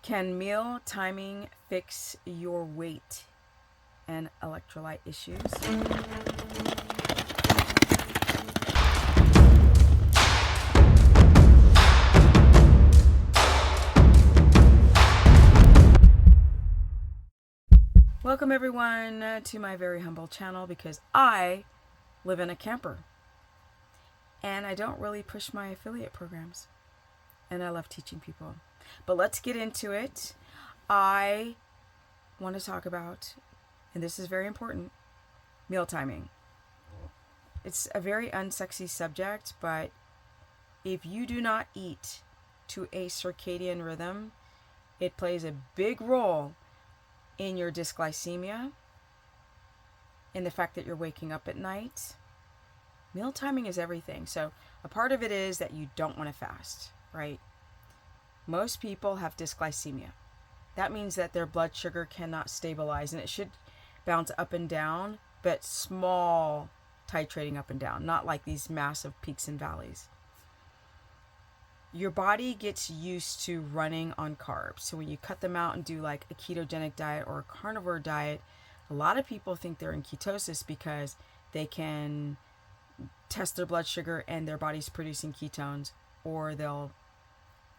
Can meal timing fix your weight and electrolyte issues? Welcome everyone to my very humble channel, because I live in a camper and I don't really push my affiliate programs, and I love teaching people. But let's get into it. I want to talk about, and this is very important, meal timing. It's a very unsexy subject, but if you do not eat to a circadian rhythm, it plays a big role in your dysglycemia, in the fact that you're waking up at night. Meal timing is everything. So a part of it is that you don't want to fast, right? Most people have dysglycemia. That means that their blood sugar cannot stabilize, and it should bounce up and down, but small titrating up and down, not like these massive peaks and valleys. Your body gets used to running on carbs. So when you cut them out and do like a ketogenic diet or a carnivore diet, a lot of people think they're in ketosis because they can test their blood sugar and their body's producing ketones, or they'll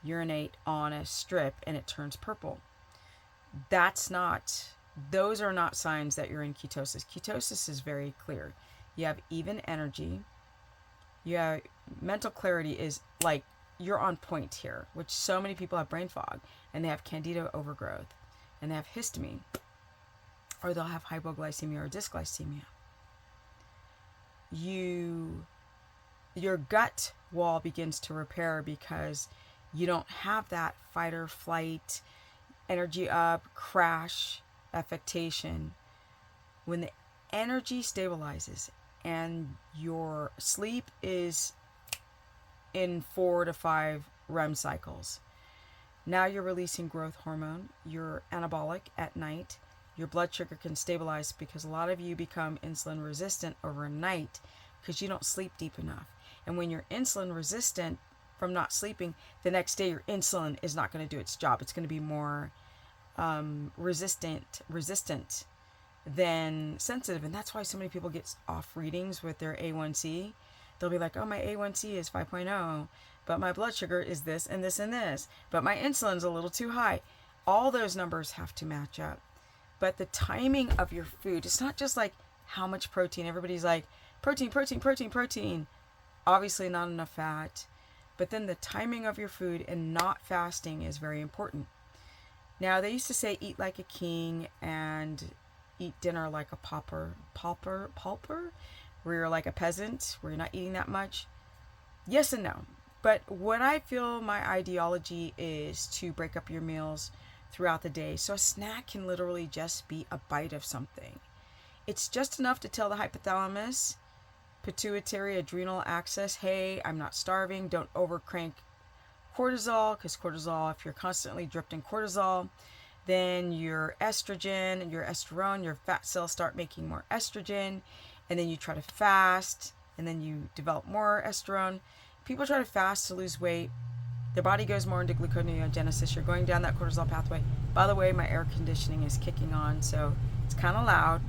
urinate on a strip and it turns purple. Those are not signs that you're in ketosis. Ketosis is very clear. You have even energy. Your mental clarity is like, you're on point here, which so many people have brain fog, and they have candida overgrowth, and they have histamine, or they'll have hypoglycemia or dysglycemia. Your gut wall begins to repair because you don't have that fight or flight, energy up, crash affectation. When the energy stabilizes and your sleep is in 4 to 5 REM cycles, now you're releasing growth hormone, you're anabolic at night, your blood sugar can stabilize, because a lot of you become insulin resistant overnight because you don't sleep deep enough. And when you're insulin resistant from not sleeping, the next day your insulin is not going to do its job. It's going to be more resistant than sensitive. And that's why so many people get off readings with their A1C. They'll be like, oh, my A1C is 5.0, but my blood sugar is this and this and this, but my insulin's a little too high. All those numbers have to match up. But the timing of your food, it's not just like how much protein. Everybody's like, protein, protein, protein, protein. Obviously not enough fat. But then the timing of your food and not fasting is very important. Now, they used to say eat like a king and eat dinner like a pauper, where you're like a peasant, where you're not eating that much. Yes and no. But what I feel my ideology is to break up your meals throughout the day. So a snack can literally just be a bite of something. It's just enough to tell the hypothalamus, pituitary, adrenal axis, hey, I'm not starving. Don't overcrank cortisol, because cortisol, if you're constantly dripped in cortisol, then your estrogen and your estrone, your fat cells start making more estrogen, and then you try to fast, and then you develop more estrone. People try to fast to lose weight. Their body goes more into gluconeogenesis. You're going down that cortisol pathway. By the way, my air conditioning is kicking on, so it's kind of loud.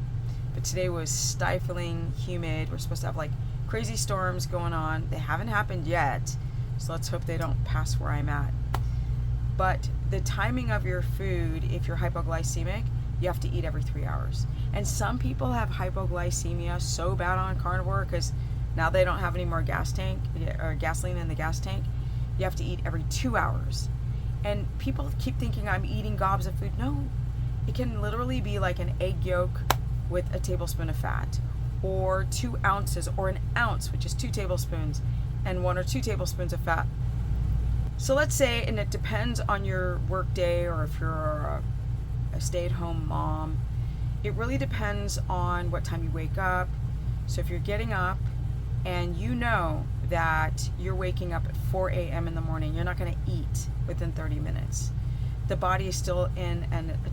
But today was stifling, humid. We're supposed to have like crazy storms going on. They haven't happened yet, so let's hope they don't pass where I'm at. But the timing of your food, if you're hypoglycemic, you have to eat every 3 hours. And some people have hypoglycemia so bad on carnivore because now they don't have any more gasoline in the gas tank. You have to eat every 2 hours. And people keep thinking I'm eating gobs of food. No, it can literally be like an egg yolk with a tablespoon of fat, or 2 ounces, or an ounce, which is 2 tablespoons, and 1 or 2 tablespoons of fat. So let's say, and it depends on your work day, or if you're a stay-at-home mom, it really depends on what time you wake up. So if you're getting up and you know that you're waking up at 4 a.m. in the morning, you're not going to eat within 30 minutes. The body is still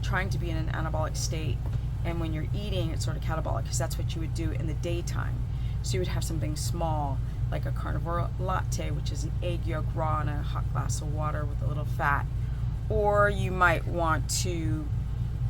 trying to be in an anabolic state. And when you're eating, it's sort of catabolic, because that's what you would do in the daytime. So you would have something small, like a carnivore latte, which is an egg yolk raw in a hot glass of water with a little fat. Or you might want to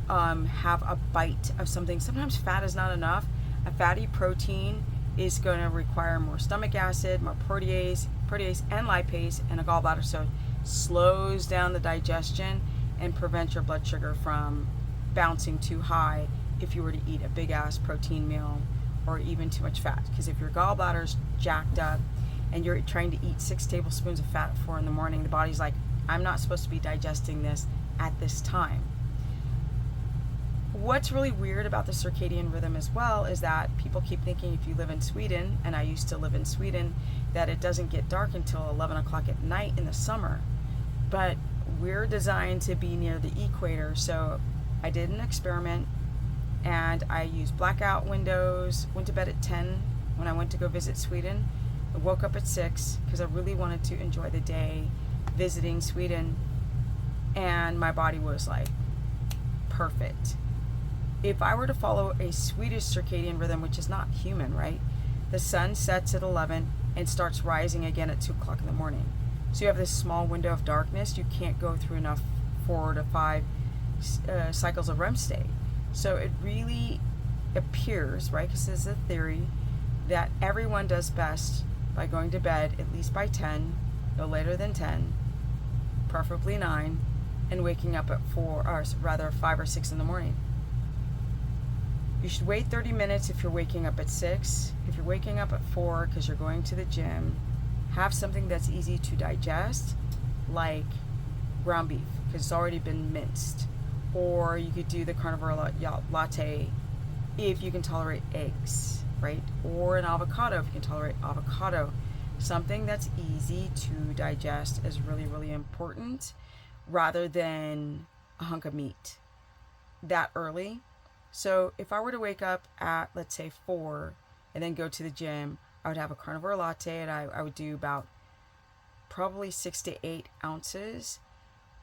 have a bite of something. Sometimes fat is not enough. A fatty protein is going to require more stomach acid, more protease and lipase, and a gallbladder. So it slows down the digestion and prevents your blood sugar from bouncing too high if you were to eat a big ass protein meal or even too much fat. Because if your gallbladder's jacked up and you're trying to eat 6 tablespoons of fat at 4 in the morning, the body's like, I'm not supposed to be digesting this at this time. What's really weird about the circadian rhythm as well is that people keep thinking if you live in Sweden, and I used to live in Sweden, that it doesn't get dark until 11 o'clock at night in the summer. But we're designed to be near the equator, so I did an experiment and I used blackout windows, went to bed at 10 when I went to go visit Sweden. I woke up at 6 because I really wanted to enjoy the day visiting Sweden, and my body was like perfect. If I were to follow a Swedish circadian rhythm, which is not human, right? The sun sets at 11 and starts rising again at 2 o'clock in the morning. So you have this small window of darkness. You can't go through enough 4 to 5 cycles of REM state. So it really appears, right, because this is a theory, that everyone does best by going to bed at least by 10, no later than 10, preferably 9, and waking up at 5 or 6 in the morning. You should wait 30 minutes if you're waking up at 6. If you're waking up at 4 because you're going to the gym, have something that's easy to digest, like ground beef, because it's already been minced. Or you could do the Carnivore latte if you can tolerate eggs, right? Or an avocado if you can tolerate avocado. Something that's easy to digest is really, really important, rather than a hunk of meat that early. So if I were to wake up at, let's say, 4 and then go to the gym, I would have a Carnivore latte, and I would do about probably 6 to 8 ounces,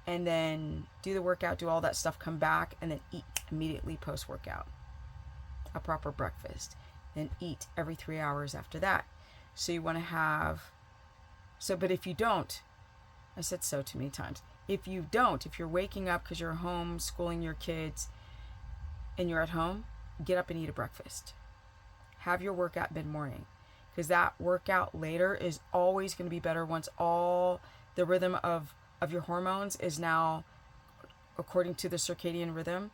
and then do the workout, do all that stuff, come back, and then eat immediately post-workout. A proper breakfast. Then eat every 3 hours after that. So you want to have... but if you don't, I said so too many times. If you're waking up because you're home schooling your kids and you're at home, get up and eat a breakfast. Have your workout mid-morning, because that workout later is always going to be better once all the rhythm of your hormones is now according to the circadian rhythm,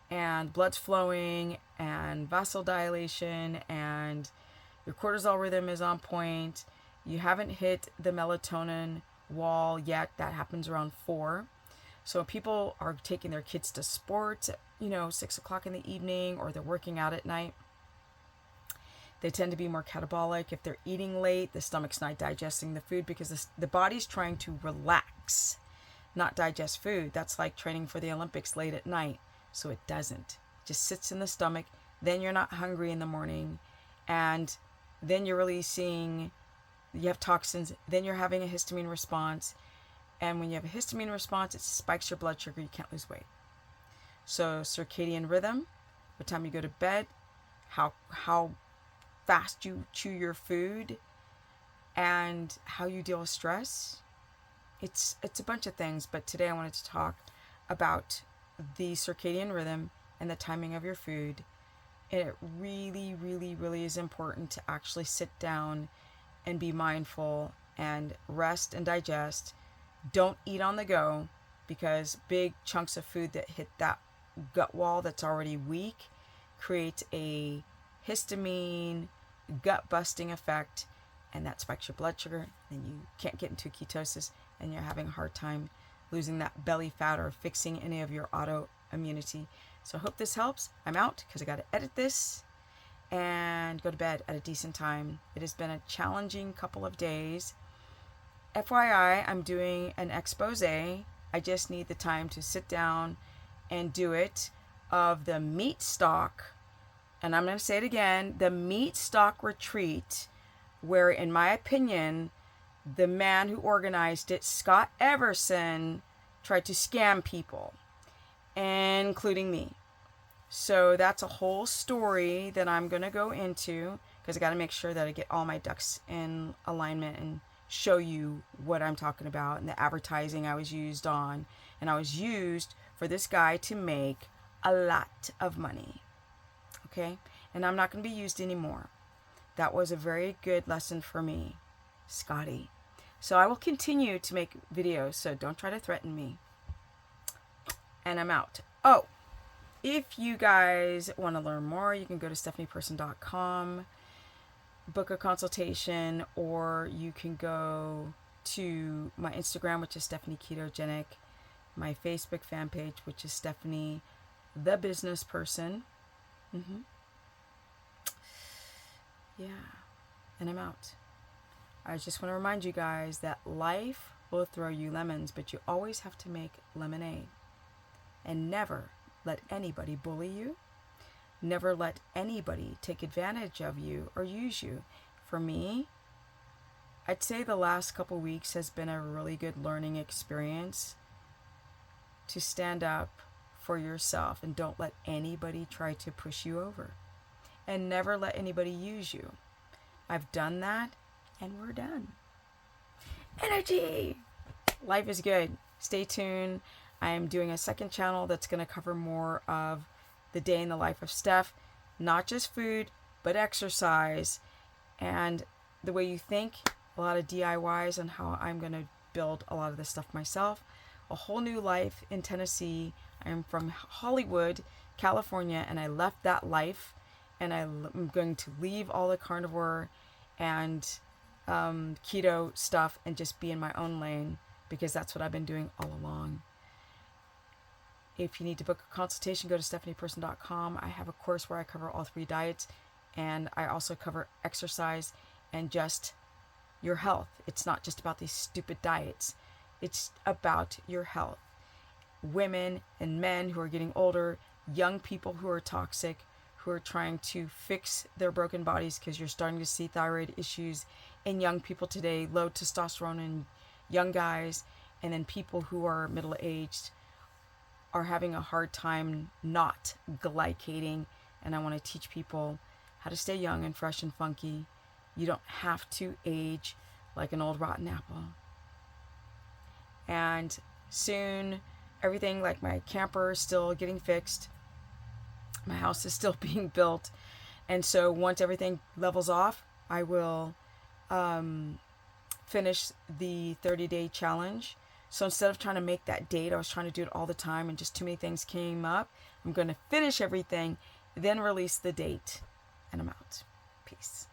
and blood's flowing and vasodilation and your cortisol rhythm is on point. You haven't hit the melatonin wall yet. That happens around 4. So people are taking their kids to sports, 6 o'clock in the evening, or they're working out at night. They tend to be more catabolic. If they're eating late, the stomach's not digesting the food because the body's trying to relax, not digest food. That's like training for the Olympics late at night. So it doesn't. It just sits in the stomach. Then you're not hungry in the morning. And then you're releasing, you have toxins. Then you're having a histamine response. And when you have a histamine response, it spikes your blood sugar. You can't lose weight. So circadian rhythm, what time you go to bed, how fast you chew your food, and how you deal with stress. It's a bunch of things, but today I wanted to talk about the circadian rhythm and the timing of your food. And it really, really, really is important to actually sit down and be mindful and rest and digest. Don't eat on the go, because big chunks of food that hit that gut wall that's already weak creates a histamine gut busting effect, and that spikes your blood sugar, and you can't get into ketosis, and you're having a hard time losing that belly fat or fixing any of your autoimmunity. So I hope this helps. I'm out because I got to edit this and go to bed at a decent time. It has been a challenging couple of days. FYI, I'm doing an expose. I just need the time to sit down and do it, of the meat stock, and I'm going to say it again, the meat stock retreat, where, in my opinion, the man who organized it, Scott Everson, tried to scam people, including me. So that's a whole story that I'm going to go into, because I got to make sure that I get all my ducks in alignment and show you what I'm talking about and the advertising I was used on and I was used for this guy to make a lot of money. Okay? And I'm not going to be used anymore. That was a very good lesson for me, Scotty. So I will continue to make videos, so don't try to threaten me. And I'm out. Oh, if you guys want to learn more, you can go to stephanieperson.com, book a consultation, or you can go to my Instagram, which is Stephanie Ketogenic, my Facebook fan page, which is Stephanie the Business Person. Yeah, and I'm out. I just want to remind you guys that life will throw you lemons, but you always have to make lemonade. And never let anybody bully you. Never let anybody take advantage of you or use you. For me, I'd say the last couple weeks has been a really good learning experience to stand up for yourself and don't let anybody try to push you over. And never let anybody use you. I've done that, and we're done. Energy! Life is good. Stay tuned. I am doing a second channel that's going to cover more of the day in the life of Steph. Not just food, but exercise. And the way you think. A lot of DIYs on how I'm going to build a lot of this stuff myself. A whole new life in Tennessee. I'm from Hollywood, California, and I left that life. And I'm going to leave all the carnivore and keto stuff and just be in my own lane, because that's what I've been doing all along. If you need to book a consultation, go to stephanieperson.com. I have a course where I cover all 3 diets, and I also cover exercise and just your health. It's not just about these stupid diets. It's about your health. Women and men who are getting older, young people who are toxic, who are trying to fix their broken bodies, because you're starting to see thyroid issues in young people today, low testosterone in young guys, and then people who are middle-aged are having a hard time not glycating. And I want to teach people how to stay young and fresh and funky. You don't have to age like an old rotten apple. And soon, everything, like my camper is still getting fixed. My house is still being built. And so once everything levels off, I will finish the 30-day challenge. So instead of trying to make that date, I was trying to do it all the time and just too many things came up. I'm going to finish everything, then release the date. And I'm out. Peace.